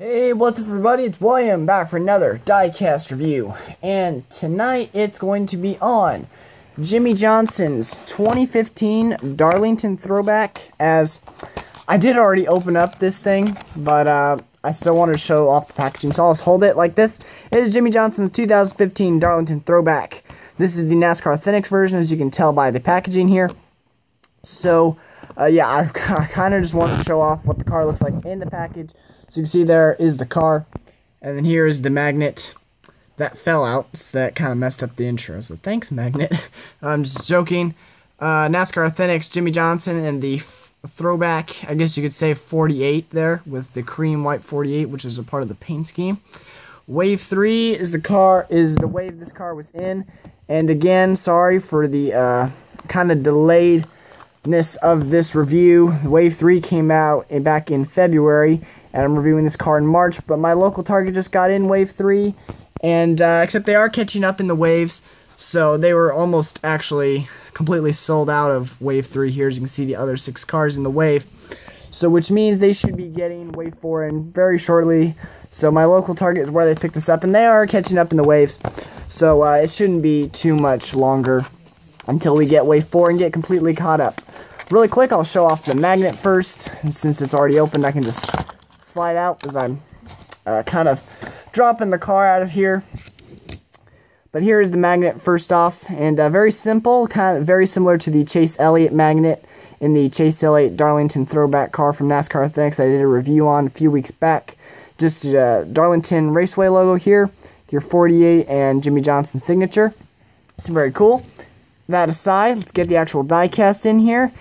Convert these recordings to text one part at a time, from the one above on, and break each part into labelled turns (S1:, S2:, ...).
S1: Hey, what's up everybody, it's William back for another Diecast review, and tonight it's going to be on Jimmie Johnson's 2015 Darlington Throwback. As I did already open up this thing, but I still wanted to show off the packaging, so I'll just hold it like this. It is Jimmie Johnson's 2015 Darlington Throwback. This is the Nascar Authentics version, as you can tell by the packaging here. So, yeah, I kind of just wanted to show off what the car looks like in the package. So you can see there is the car, and then here is the magnet that fell out, so that kind of messed up the intro. So thanks, magnet. I'm just joking. NASCAR Authentics, Jimmie Johnson, and the throwback, I guess you could say 48 there, with the cream white 48, which is a part of the paint scheme. Wave 3 is the wave this car was in, and again, sorry for the kind of delayedness of this review. Wave 3 came out back in February, and I'm reviewing this car in March, but my local Target just got in Wave 3, and except they are catching up in the waves, so they were almost actually completely sold out of Wave 3 here, as you can see the other 6 cars in the wave, so which means they should be getting Wave 4 in very shortly. So my local Target is where they picked this up, and they are catching up in the waves, so it shouldn't be too much longer until we get Wave 4 and get completely caught up. Really quick, I'll show off the magnet first, and since it's already opened, I can just slide out as I'm kind of dropping the car out of here. But here is the magnet first off, and very simple, kind of very similar to the Chase Elliott magnet in the Chase Elliott Darlington Throwback car from NASCAR Authentics I did a review on a few weeks back. Just a Darlington Raceway logo here, your 48 and Jimmie Johnson signature. It's very cool. That aside, let's get the actual diecast in here,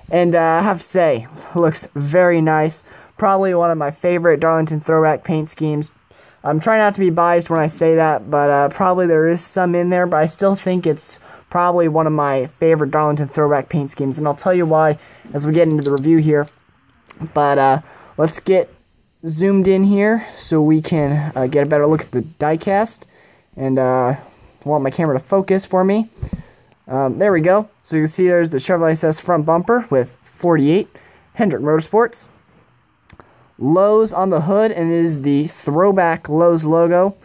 S1: and I have to say, looks very nice. Probably one of my favorite Darlington Throwback paint schemes. I'm trying not to be biased when I say that, but probably there is some in there, but I still think it's probably one of my favorite Darlington Throwback paint schemes, and I'll tell you why as we get into the review here. But let's get zoomed in here so we can get a better look at the diecast, and I want my camera to focus for me. There we go. So you can see there's the Chevrolet SS front bumper with 48, Hendrick Motorsports. Lowe's on the hood, and it is the throwback Lowe's logo.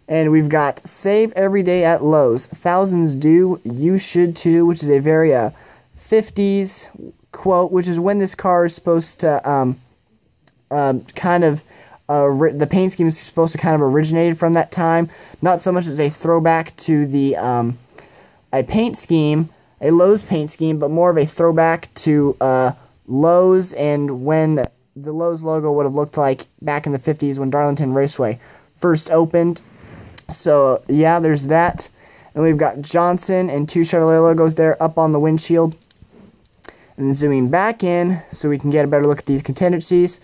S1: And we've got "Save every day at Lowe's. Thousands do, you should too," which is a very 50s quote, which is when this car is supposed to the paint scheme is supposed to kind of originate from that time. Not so much as a throwback to the a paint scheme, a Lowe's paint scheme, but more of a throwback to Lowe's and when the Lowe's logo would have looked like back in the 50s when Darlington Raceway first opened. So yeah, there's that. And we've got Johnson and 2 Chevrolet logos there up on the windshield. And zooming back in so we can get a better look at these contingencies.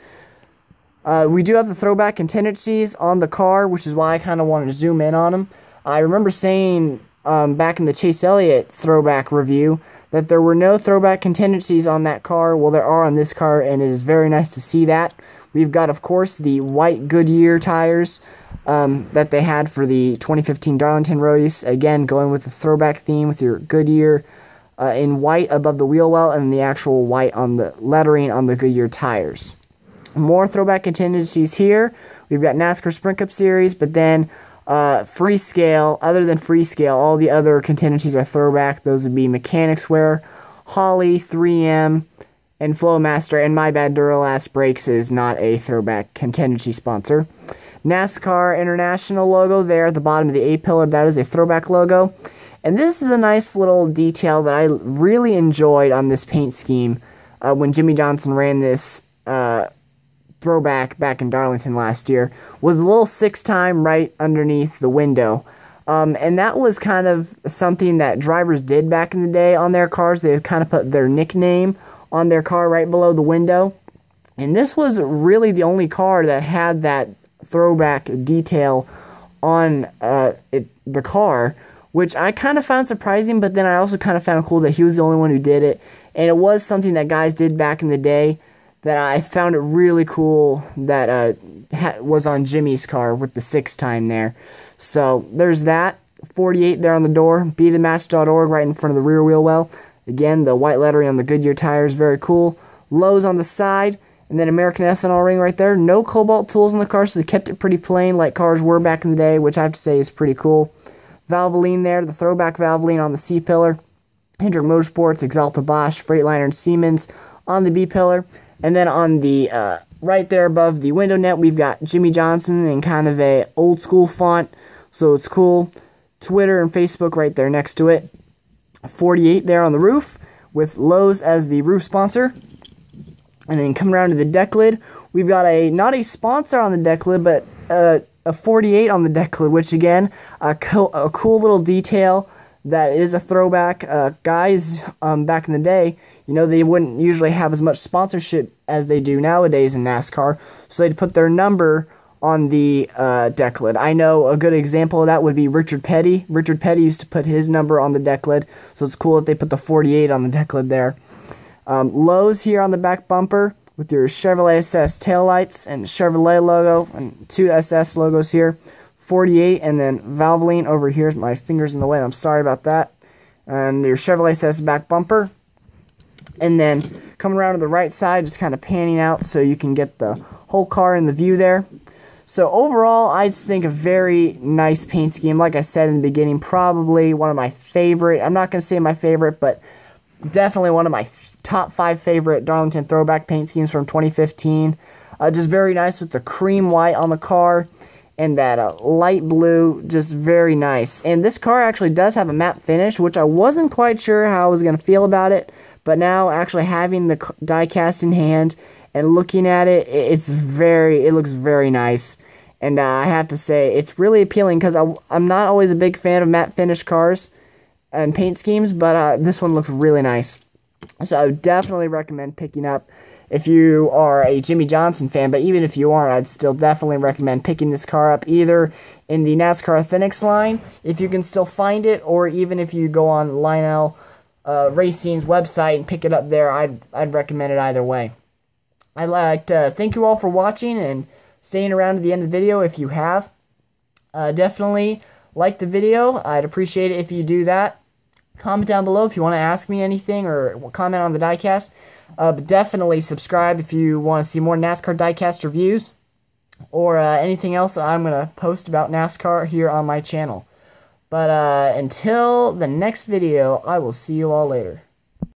S1: We do have the throwback contingencies on the car, which is why I kind of wanted to zoom in on them. I remember saying back in the Chase Elliott throwback review that there were no throwback contingencies on that car. Well, there are on this car, and it is very nice to see that. We've got, of course, the white Goodyear tires that they had for the 2015 Darlington race. Again, going with the throwback theme with your Goodyear in white above the wheel well, and the actual white on the lettering on the Goodyear tires. More throwback contingencies here. We've got NASCAR Sprint Cup Series, but then Freescale, other than Freescale, all the other contingencies are throwback. Those would be Mechanics Wear, Holley, 3M, and Flowmaster, and my bad, Duralast Brakes is not a throwback contingency sponsor. NASCAR International logo there at the bottom of the A-pillar, that is a throwback logo. And this is a nice little detail that I really enjoyed on this paint scheme when Jimmie Johnson ran this throwback back in Darlington last year, was the little 6-time right underneath the window. And that was kind of something that drivers did back in the day on their cars. They would kind of put their nickname on their car right below the window. And this was really the only car that had that throwback detail on the car, which I kind of found surprising, but then I also kind of found cool that he was the only one who did it. And it was something that guys did back in the day that I found it really cool that was on Jimmie's car with the 6-time there. So there's that. 48 there on the door. BeTheMatch.org right in front of the rear wheel well. Again, the white lettering on the Goodyear tires, very cool. Lowe's on the side. And then American ethanol ring right there. No cobalt tools in the car, so they kept it pretty plain like cars were back in the day, which I have to say is pretty cool. Valvoline there, the throwback Valvoline on the C-pillar. Hendrick Motorsports, Axalta Bosch, Freightliner, and Siemens on the B-pillar. And then on the right there above the window net, we've got Jimmie Johnson in kind of a old school font, so it's cool. Twitter and Facebook right there next to it. 48 there on the roof with Lowe's as the roof sponsor. And then coming around to the deck lid, we've got not a sponsor on the deck lid, but a 48 on the deck lid, which again, a cool little detail that is a throwback. Guys, back in the day, you know, they wouldn't usually have as much sponsorship as they do nowadays in NASCAR, so they'd put their number on the deck lid. I know a good example of that would be Richard Petty. Richard Petty used to put his number on the deck lid, so it's cool that they put the 48 on the deck lid there. Lowe's here on the back bumper with your Chevrolet SS taillights and Chevrolet logo and 2 SS logos here. 48, and then Valvoline over here. My finger's in the way, I'm sorry about that. And your Chevrolet SS back bumper. And then coming around to the right side, just kind of panning out so you can get the whole car in the view there. So overall, I just think a very nice paint scheme. Like I said in the beginning, probably one of my favorite. I'm not going to say my favorite, but definitely one of my top 5 favorite Darlington Throwback paint schemes from 2015. Just very nice with the cream white on the car and that light blue, just very nice. And this car actually does have a matte finish, which I wasn't quite sure how I was going to feel about it. But now actually having the die-cast in hand and looking at it, it looks very nice. And I have to say, it's really appealing because I'm not always a big fan of matte finish cars and paint schemes, but this one looks really nice. So I would definitely recommend picking up if you are a Jimmie Johnson fan, but even if you aren't, I'd still definitely recommend picking this car up either in the NASCAR Authentics line, if you can still find it, or even if you go on Lionel Racing's website and pick it up there. I'd recommend it either way. I'd like to thank you all for watching and staying around to the end of the video if you have. Definitely like the video. I'd appreciate it if you do that. Comment down below if you want to ask me anything or comment on the diecast. But definitely subscribe if you want to see more NASCAR diecast reviews or anything else that I'm going to post about NASCAR here on my channel. But until the next video, I will see you all later.